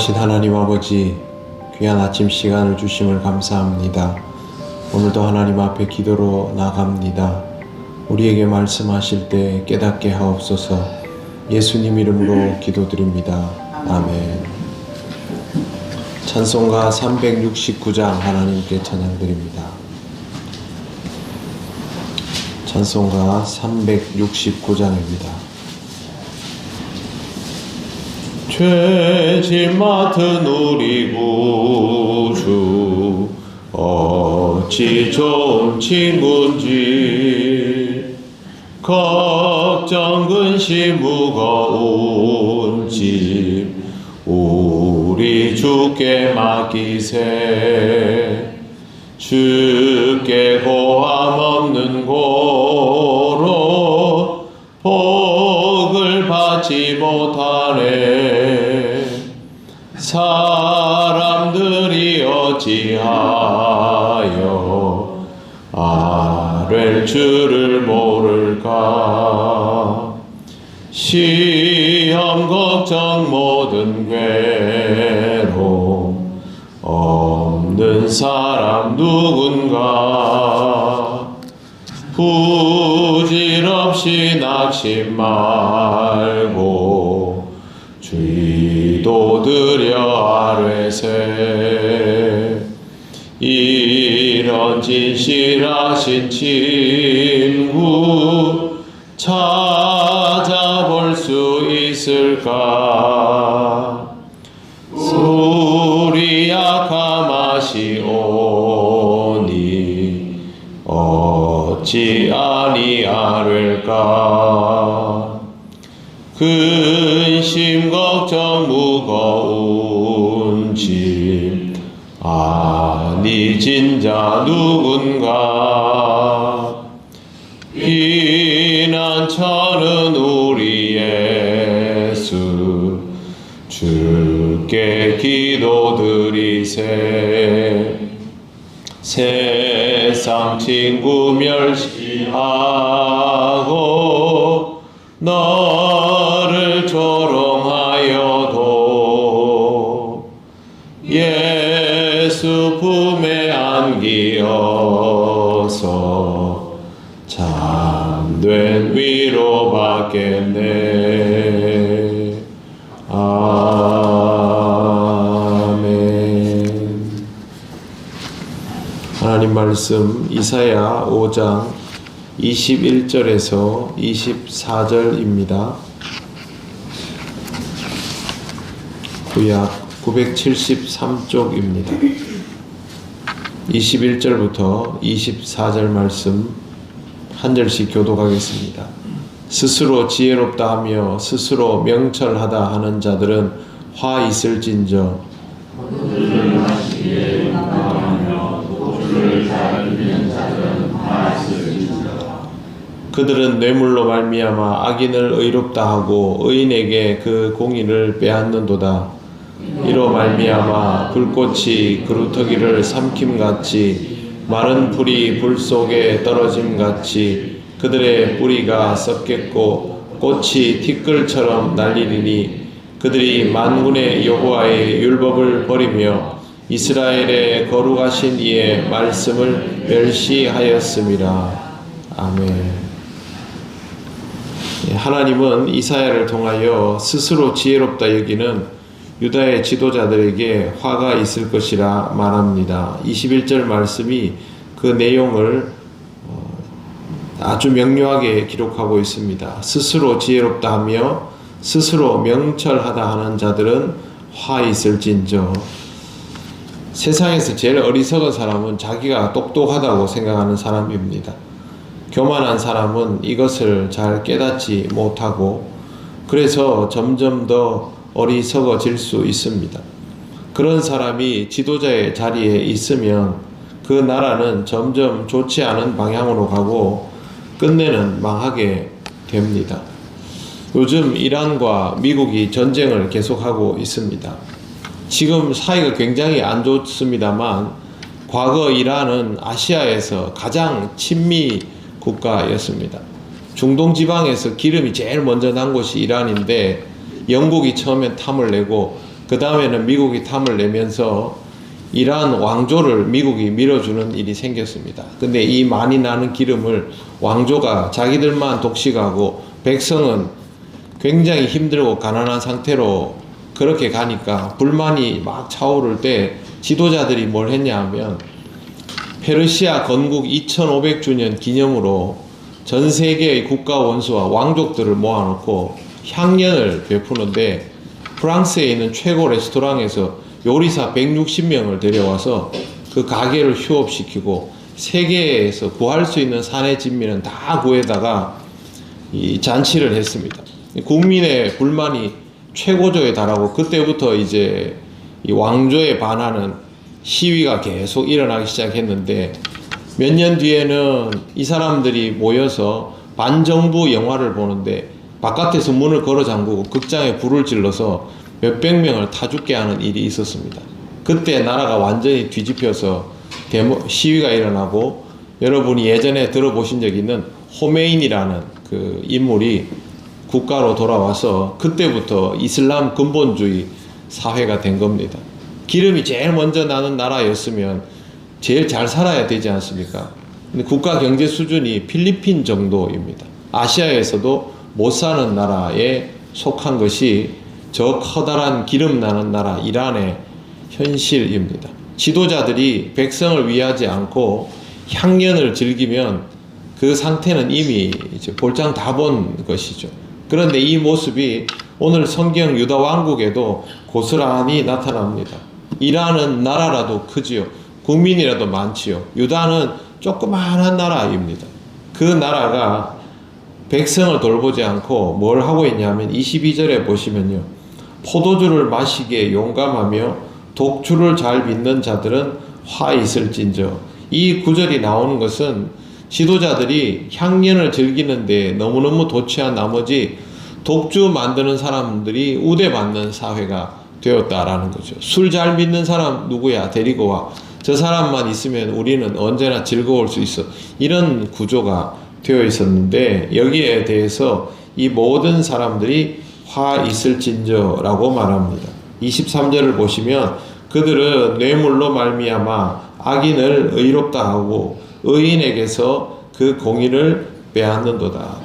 거하신 하나님 아버지, 귀한 아침 시간을 주심을 감사합니다. 오늘도 하나님 앞에 기도로 나갑니다. 우리에게 말씀하실 때 깨닫게 하옵소서. 예수님 이름으로 기도드립니다. 아멘. 찬송가 369장 하나님께 찬양드립니다. 찬송가 369장입니다. 죄짐 맡은 우리 구주 어찌 좋은 친구인지, 걱정 근심 무거운 짐 우리 주께 맡기세. 주께 고함 없는 고로 복을 받지 못하네. 사람들이 어찌하여 아랠 줄을 모를까. 시험 걱정 모든 괴로움 없는 사람 누군가. 부질없이 낙심 말고 주의도 드려 아뢰세. 이런 진실하신 친구 찾아볼 수 있을까. 우리 약함하시오니 어찌 아니하릴까. 근심 걱정 무거운 짐 아니진 자 누군가. 피난처는 우리 예수 주께 기도드리세. 세상 친구 멸시하고 너를 조롱하여도 예수 품에 안기어서 참된 위로 받겠네. 아멘. 하나님 말씀 이사야 5장 21절에서 24절입니다. 구약 973쪽입니다. 21절부터 24절 말씀 한 절씩 교독하겠습니다. 스스로 지혜롭다 하며 스스로 명철하다 하는 자들은 화 있을진저. 그들은 뇌물로 말미암아 악인을 의롭다 하고 의인에게 그 공의를 빼앗는도다. 이로 말미암아 불꽃이 그루터기를 삼킴같이 마른 풀이 불 속에 떨어짐같이 그들의 뿌리가 썩겠고 꽃이 티끌처럼 날리리니, 그들이 만군의 여호와의 율법을 버리며 이스라엘의 거룩하신 이의 말씀을 멸시하였음이라. 아멘. 하나님은 이사야를 통하여 스스로 지혜롭다 여기는 유다의 지도자들에게 화가 있을 것이라 말합니다. 21절 말씀이 그 내용을 아주 명료하게 기록하고 있습니다. 스스로 지혜롭다 하며 스스로 명철하다 하는 자들은 화 있을진저. 세상에서 제일 어리석은 사람은 자기가 똑똑하다고 생각하는 사람입니다. 교만한 사람은 이것을 잘 깨닫지 못하고 그래서 점점 더 어리석어질 수 있습니다. 그런 사람이 지도자의 자리에 있으면 그 나라는 점점 좋지 않은 방향으로 가고 끝내는 망하게 됩니다. 요즘 이란과 미국이 전쟁을 계속하고 있습니다. 지금 사이가 굉장히 안 좋습니다만 과거 이란은 아시아에서 가장 친미 국가였습니다. 중동 지방에서 기름이 제일 먼저 난 곳이 이란인데 영국이 처음엔 탐을 내고 그 다음에는 미국이 탐을 내면서 이러한 왕조를 미국이 밀어주는 일이 생겼습니다. 근데 이 많이 나는 기름을 왕조가 자기들만 독식하고 백성은 굉장히 힘들고 가난한 상태로 그렇게 가니까 불만이 막 차오를 때 지도자들이 뭘 했냐 하면 페르시아 건국 2500주년 기념으로 전 세계의 국가 원수와 왕족들을 모아놓고 향연을 베푸는데 프랑스에 있는 최고 레스토랑에서 요리사 160명을 데려와서 그 가게를 휴업시키고 세계에서 구할 수 있는 산의 진미는 다 구해다가 이 잔치를 했습니다. 국민의 불만이 최고조에 달하고 그때부터 이제 이 왕조에 반하는 시위가 계속 일어나기 시작했는데 몇 년 뒤에는 이 사람들이 모여서 반정부 영화를 보는데 바깥에서 문을 걸어 잠그고 극장에 불을 질러서 몇백 명을 타 죽게 하는 일이 있었습니다. 그때 나라가 완전히 뒤집혀서 시위가 일어나고 여러분이 예전에 들어보신 적 있는 호메인이라는 그 인물이 국가로 돌아와서 그때부터 이슬람 근본주의 사회가 된 겁니다. 기름이 제일 먼저 나는 나라였으면 제일 잘 살아야 되지 않습니까? 근데 국가 경제 수준이 필리핀 정도입니다. 아시아에서도 못 사는 나라에 속한 것이 저 커다란 기름 나는 나라 이란의 현실입니다. 지도자들이 백성을 위하지 않고 향연을 즐기면 그 상태는 이미 이제 볼장 다 본 것이죠. 그런데 이 모습이 오늘 성경 유다 왕국에도 고스란히 나타납니다. 이란은 나라라도 크지요. 국민이라도 많지요. 유다는 조그마한 나라입니다. 그 나라가 백성을 돌보지 않고 뭘 하고 있냐면 22절에 보시면요. 포도주를 마시기에 용감하며 독주를 잘 빚는 자들은 화 있을진저. 이 구절이 나오는 것은 지도자들이 향연을 즐기는데 너무너무 도취한 나머지 독주 만드는 사람들이 우대받는 사회가 되었다라는 거죠. 술 잘 믿는 사람 누구야? 데리고 와. 저 사람만 있으면 우리는 언제나 즐거울 수 있어. 이런 구조가 되어 있었는데 여기에 대해서 이 모든 사람들이 화 있을진저라고 말합니다. 23절을 보시면 그들은 뇌물로 말미암아 악인을 의롭다 하고 의인에게서 그 공의를 빼앗는도다.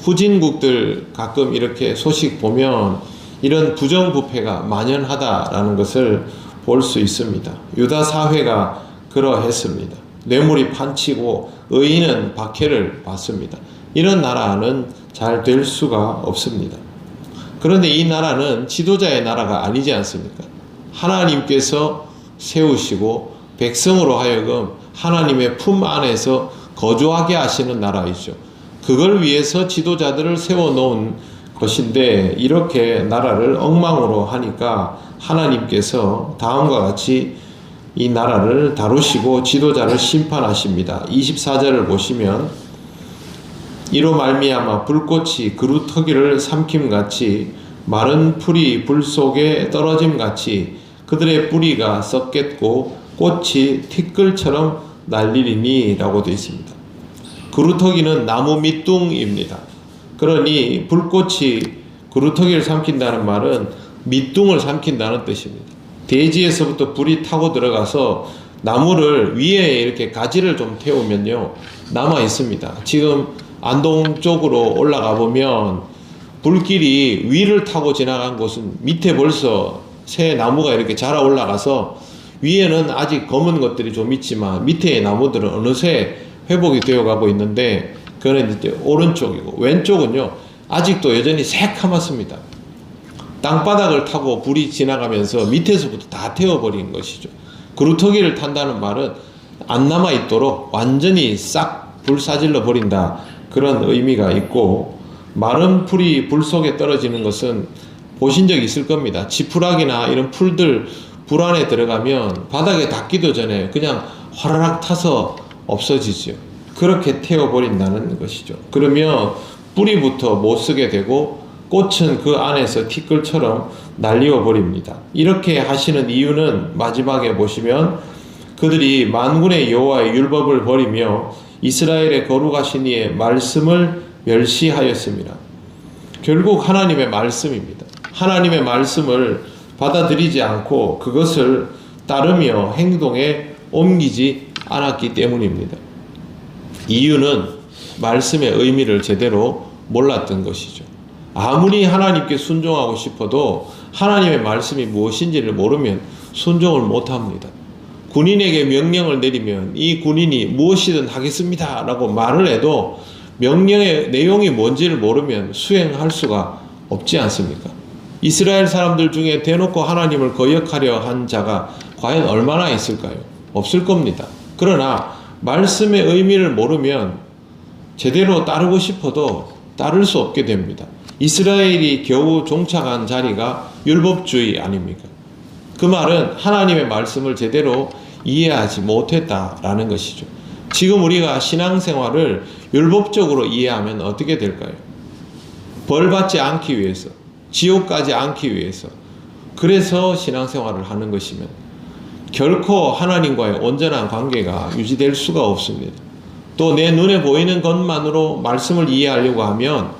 후진국들 가끔 이렇게 소식 보면 이런 부정부패가 만연하다라는 것을 볼 수 있습니다. 유다 사회가 그러했습니다. 뇌물이 판치고 의인은 박해를 받습니다. 이런 나라는 잘 될 수가 없습니다. 그런데 이 나라는 지도자의 나라가 아니지 않습니까? 하나님께서 세우시고 백성으로 하여금 하나님의 품 안에서 거주하게 하시는 나라이죠. 그걸 위해서 지도자들을 세워놓은 것인데 이렇게 나라를 엉망으로 하니까 하나님께서 다음과 같이 이 나라를 다루시고 지도자를 심판하십니다. 24절을 보시면 이로 말미암아 불꽃이 그루터기를 삼킴같이 마른 풀이 불 속에 떨어짐같이 그들의 뿌리가 썩겠고 꽃이 티끌처럼 날리리니 라고 되어 있습니다. 그루터기는 나무 밑둥입니다. 그러니 불꽃이 그루터기를 삼킨다는 말은 밑둥을 삼킨다는 뜻입니다. 대지에서부터 불이 타고 들어가서 나무를 위에 이렇게 가지를 좀 태우면요 남아 있습니다. 지금 안동 쪽으로 올라가 보면 불길이 위를 타고 지나간 곳은 밑에 벌써 새 나무가 이렇게 자라 올라가서 위에는 아직 검은 것들이 좀 있지만 밑에의 나무들은 어느새 회복이 되어 가고 있는데 그건 이제 오른쪽이고 왼쪽은요 아직도 여전히 새카맣습니다. 땅바닥을 타고 불이 지나가면서 밑에서부터 다 태워버린 것이죠. 그루터기를 탄다는 말은 안 남아 있도록 완전히 싹 불사질러 버린다 그런 의미가 있고 마른 풀이 불 속에 떨어지는 것은 보신 적 있을 겁니다. 지푸라기나 이런 풀들 불 안에 들어가면 바닥에 닿기도 전에 그냥 화라락 타서 없어지죠. 그렇게 태워버린다는 것이죠. 그러면 뿌리부터 못 쓰게 되고 꽃은 그 안에서 티끌처럼 날리워 버립니다. 이렇게 하시는 이유는 마지막에 보시면 그들이 만군의 여호와의 율법을 버리며 이스라엘의 거룩하신 이의 말씀을 멸시하였습니다. 결국 하나님의 말씀입니다. 하나님의 말씀을 받아들이지 않고 그것을 따르며 행동에 옮기지 않았기 때문입니다. 이유는 말씀의 의미를 제대로 몰랐던 것이죠. 아무리 하나님께 순종하고 싶어도 하나님의 말씀이 무엇인지를 모르면 순종을 못합니다. 군인에게 명령을 내리면 이 군인이 무엇이든 하겠습니다 라고 말을 해도 명령의 내용이 뭔지를 모르면 수행할 수가 없지 않습니까? 이스라엘 사람들 중에 대놓고 하나님을 거역하려 한 자가 과연 얼마나 있을까요? 없을 겁니다. 그러나 말씀의 의미를 모르면 제대로 따르고 싶어도 따를 수 없게 됩니다. 이스라엘이 겨우 종착한 자리가 율법주의 아닙니까? 그 말은 하나님의 말씀을 제대로 이해하지 못했다라는 것이죠. 지금 우리가 신앙생활을 율법적으로 이해하면 어떻게 될까요? 벌 받지 않기 위해서, 지옥 가지 않기 위해서, 그래서 신앙생활을 하는 것이면 결코 하나님과의 온전한 관계가 유지될 수가 없습니다. 또 내 눈에 보이는 것만으로 말씀을 이해하려고 하면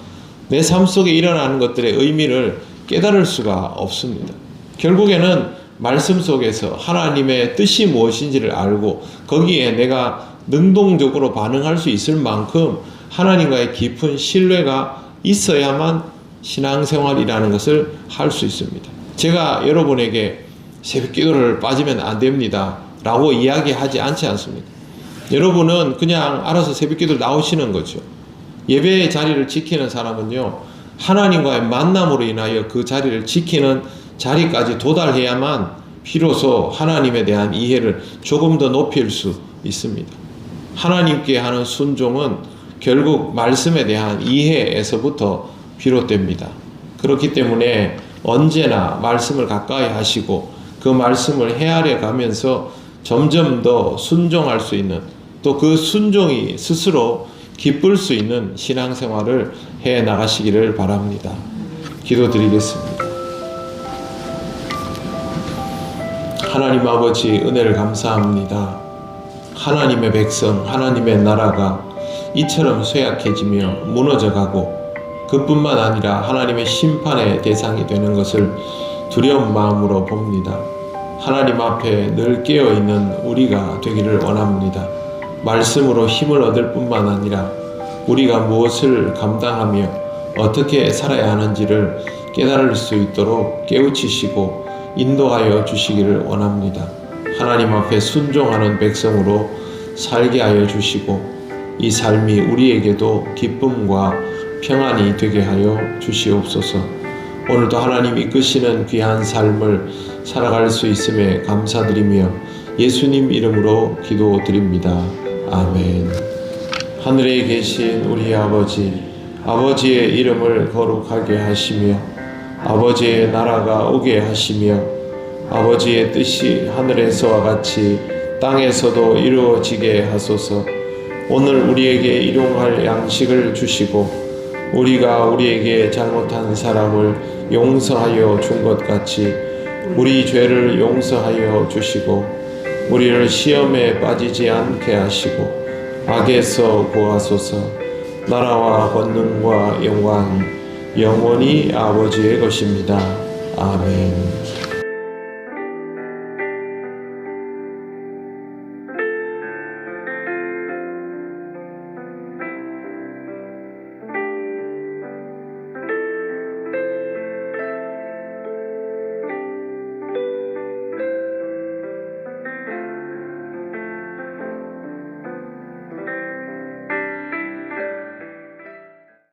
내 삶 속에 일어나는 것들의 의미를 깨달을 수가 없습니다. 결국에는 말씀 속에서 하나님의 뜻이 무엇인지를 알고 거기에 내가 능동적으로 반응할 수 있을 만큼 하나님과의 깊은 신뢰가 있어야만 신앙생활이라는 것을 할 수 있습니다. 제가 여러분에게 새벽 기도를 빠지면 안 됩니다 라고 이야기하지 않지 않습니까? 여러분은 그냥 알아서 새벽 기도를 나오시는 거죠. 예배의 자리를 지키는 사람은요, 하나님과의 만남으로 인하여 그 자리를 지키는 자리까지 도달해야만 비로소 하나님에 대한 이해를 조금 더 높일 수 있습니다. 하나님께 하는 순종은 결국 말씀에 대한 이해에서부터 비롯됩니다. 그렇기 때문에 언제나 말씀을 가까이 하시고 그 말씀을 헤아려 가면서 점점 더 순종할 수 있는, 또 그 순종이 스스로 기쁠 수 있는 신앙생활을 해 나가시기를 바랍니다. 기도드리겠습니다. 하나님 아버지, 은혜를 감사합니다. 하나님의 백성, 하나님의 나라가 이처럼 쇠약해지며 무너져가고 그뿐만 아니라 하나님의 심판의 대상이 되는 것을 두려운 마음으로 봅니다. 하나님 앞에 늘 깨어있는 우리가 되기를 원합니다. 말씀으로 힘을 얻을 뿐만 아니라 우리가 무엇을 감당하며 어떻게 살아야 하는지를 깨달을 수 있도록 깨우치시고 인도하여 주시기를 원합니다. 하나님 앞에 순종하는 백성으로 살게 하여 주시고 이 삶이 우리에게도 기쁨과 평안이 되게 하여 주시옵소서. 오늘도 하나님 이끄시는 귀한 삶을 살아갈 수 있음에 감사드리며 예수님 이름으로 기도드립니다. 아멘. 하늘에 계신 우리 아버지, 아버지의 이름을 거룩하게 하시며 아버지의 나라가 오게 하시며 아버지의 뜻이 하늘에서와 같이 땅에서도 이루어지게 하소서. 오늘 우리에게 일용할 양식을 주시고 우리가 우리에게 잘못한 사람을 용서하여 준 것 같이 우리 죄를 용서하여 주시고 우리를 시험에 빠지지 않게 하시고 악에서 구하소서. 나라와 권능과 영광이 영원히 아버지의 것입니다. 아멘.